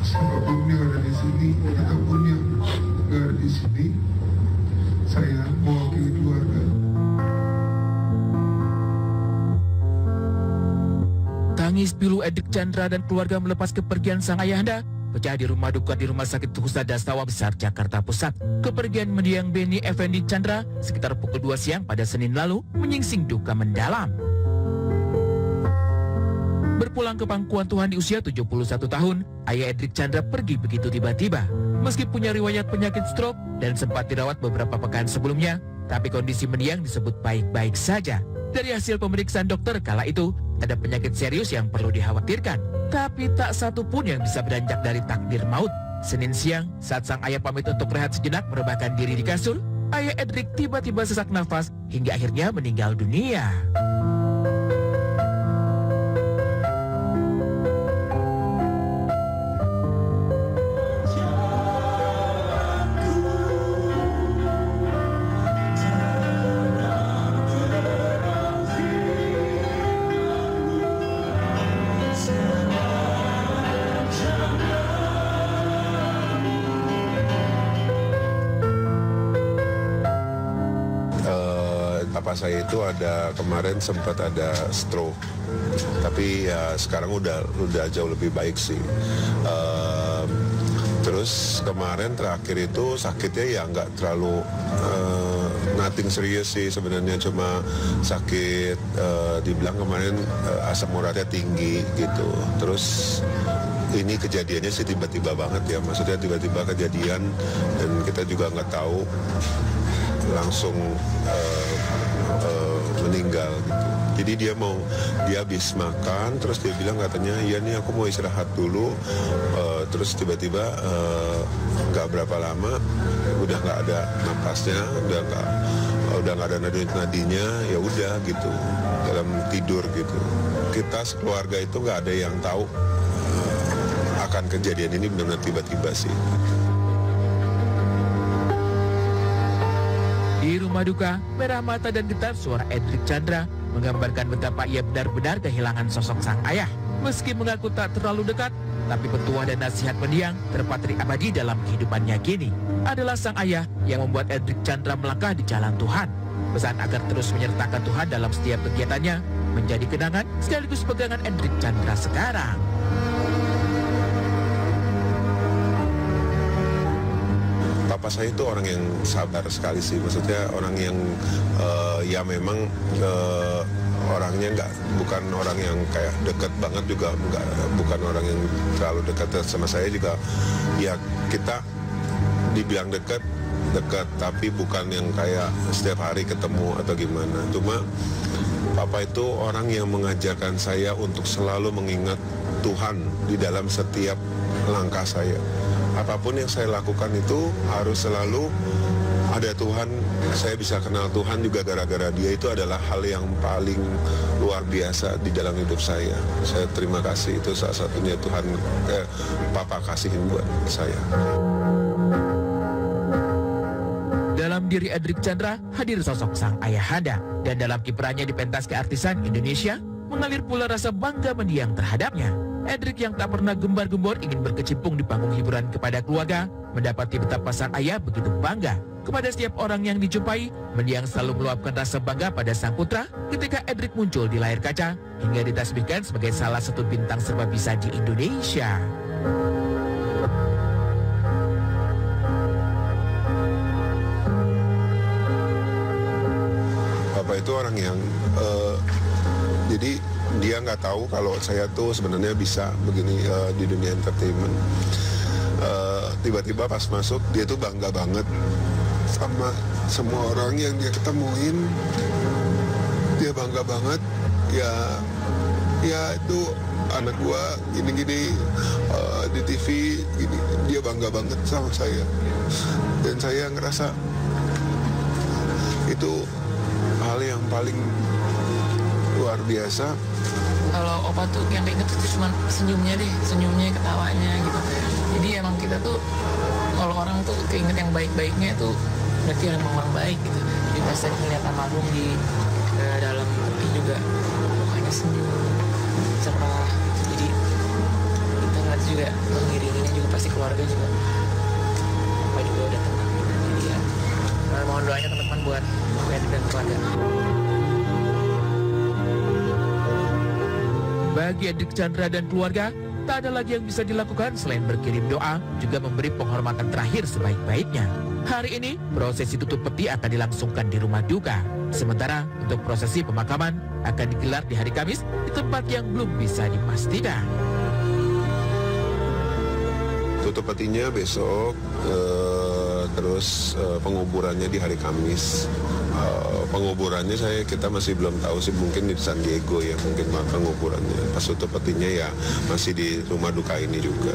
Siapapun yang ada di sini, kita pun yang nggak ada di sini, saya mewakili keluarga. Tangis pilu Edric Chandra dan keluarga melepas kepergian sang ayahanda pecah di rumah duka di Rumah Sakit Husada Sawah Besar, Jakarta Pusat. Kepergian mendiang Beni Effendi Chandra sekitar pukul 2 siang pada Senin lalu menyingsing duka mendalam. Berpulang ke pangkuan Tuhan di usia 71 tahun, ayah Edric Chandra pergi begitu tiba-tiba. Meski punya riwayat penyakit stroke dan sempat dirawat beberapa pekan sebelumnya, tapi kondisi mendiang disebut baik-baik saja. Dari hasil pemeriksaan dokter kala itu, ada penyakit serius yang perlu dikhawatirkan. Tapi tak satu pun yang bisa beranjak dari takdir maut. Senin siang, saat sang ayah pamit untuk rehat sejenak merebahkan diri di kasur, ayah Edric tiba-tiba sesak nafas hingga akhirnya meninggal dunia. Papa saya itu kemarin sempat ada stroke, tapi ya sekarang udah jauh lebih baik sih. Terus kemarin terakhir itu sakitnya ya nggak terlalu nothing serius sih sebenarnya, cuma sakit dibilang kemarin asam uratnya tinggi gitu. Terus ini kejadiannya sih tiba-tiba banget ya, maksudnya tiba-tiba kejadian dan kita juga nggak tahu, langsung meninggal gitu. Jadi dia habis makan, terus dia bilang katanya, iya nih aku mau istirahat dulu. Terus tiba-tiba nggak berapa lama udah nggak ada napasnya, udah nggak ada nadi-nadinya, ya udah gitu dalam tidur gitu. Kita sekeluarga itu nggak ada yang tahu akan kejadian ini, benar-benar tiba-tiba sih. Di rumah duka, merah mata dan getar suara Edric Chandra menggambarkan betapa ia benar-benar kehilangan sosok sang ayah. Meski mengaku tak terlalu dekat, tapi petua dan nasihat mendiang terpatri abadi dalam kehidupannya kini. Adalah sang ayah yang membuat Edric Chandra melangkah di jalan Tuhan. Pesan agar terus menyertakan Tuhan dalam setiap kegiatannya menjadi kenangan sekaligus pegangan Edric Chandra sekarang. Papa saya itu orang yang sabar sekali sih, maksudnya orang yang ya memang orangnya bukan orang yang kayak dekat banget juga, bukan orang yang terlalu dekat sama saya juga. Ya kita dibilang dekat, tapi bukan yang kayak setiap hari ketemu atau gimana. Cuma Papa itu orang yang mengajarkan saya untuk selalu mengingat Tuhan di dalam setiap langkah saya. Apapun yang saya lakukan itu harus selalu ada Tuhan. Saya bisa kenal Tuhan juga gara-gara dia. Itu adalah hal yang paling luar biasa di dalam hidup saya. Saya terima kasih, itu salah satunya Tuhan Papa kasihin buat saya. Dalam diri Edric Chandra hadir sosok sang ayahanda, dan dalam kiprahnya di pentas keartisan Indonesia mengalir pula rasa bangga mendiang terhadapnya. Edric yang tak pernah gembar-gembor ingin berkecimpung di panggung hiburan kepada keluarga, mendapati betapa sang ayah begitu bangga. Kepada setiap orang yang dijumpai, mendiang selalu meluapkan rasa bangga pada sang putra ketika Edric muncul di layar kaca hingga ditasbihkan sebagai salah satu bintang serba bisa di Indonesia. Bapak itu orang yang jadi dia nggak tahu kalau saya tuh sebenarnya bisa begini di dunia entertainment. Tiba-tiba pas masuk dia tuh bangga banget sama semua orang yang dia ketemuin. Dia bangga banget, ya itu anak gua gini-gini di TV gini. Dia bangga banget sama saya, dan saya ngerasa itu hal yang paling luar biasa. Kalau Opa tuh yang keinget itu cuma senyumnya, ketawanya gitu. Jadi emang kita tuh kalau orang tuh keinget yang baik-baiknya tuh berarti emang orang baik gitu. Jadi pas saya melihat almarhum di dalam hati juga mukanya senyum, cerah. Jadi kita ngeliat juga mengiringi keluarga juga, Papa juga udah tenang. Jadi ya, mohon doanya teman-teman buat Edric dan keluarga. Bagi Edric Chandra dan keluarga, tak ada lagi yang bisa dilakukan selain berkirim doa, juga memberi penghormatan terakhir sebaik-baiknya. Hari ini, prosesi tutup peti akan dilangsungkan di rumah duka. Sementara untuk prosesi pemakaman akan digelar di hari Kamis di tempat yang belum bisa dipastikan. Tutup petinya besok, terus penguburannya di hari Kamis. Penguburannya kita masih belum tahu sih, mungkin di San Diego ya mungkin penguburannya. Pas tutup petinya ya masih di rumah duka ini juga.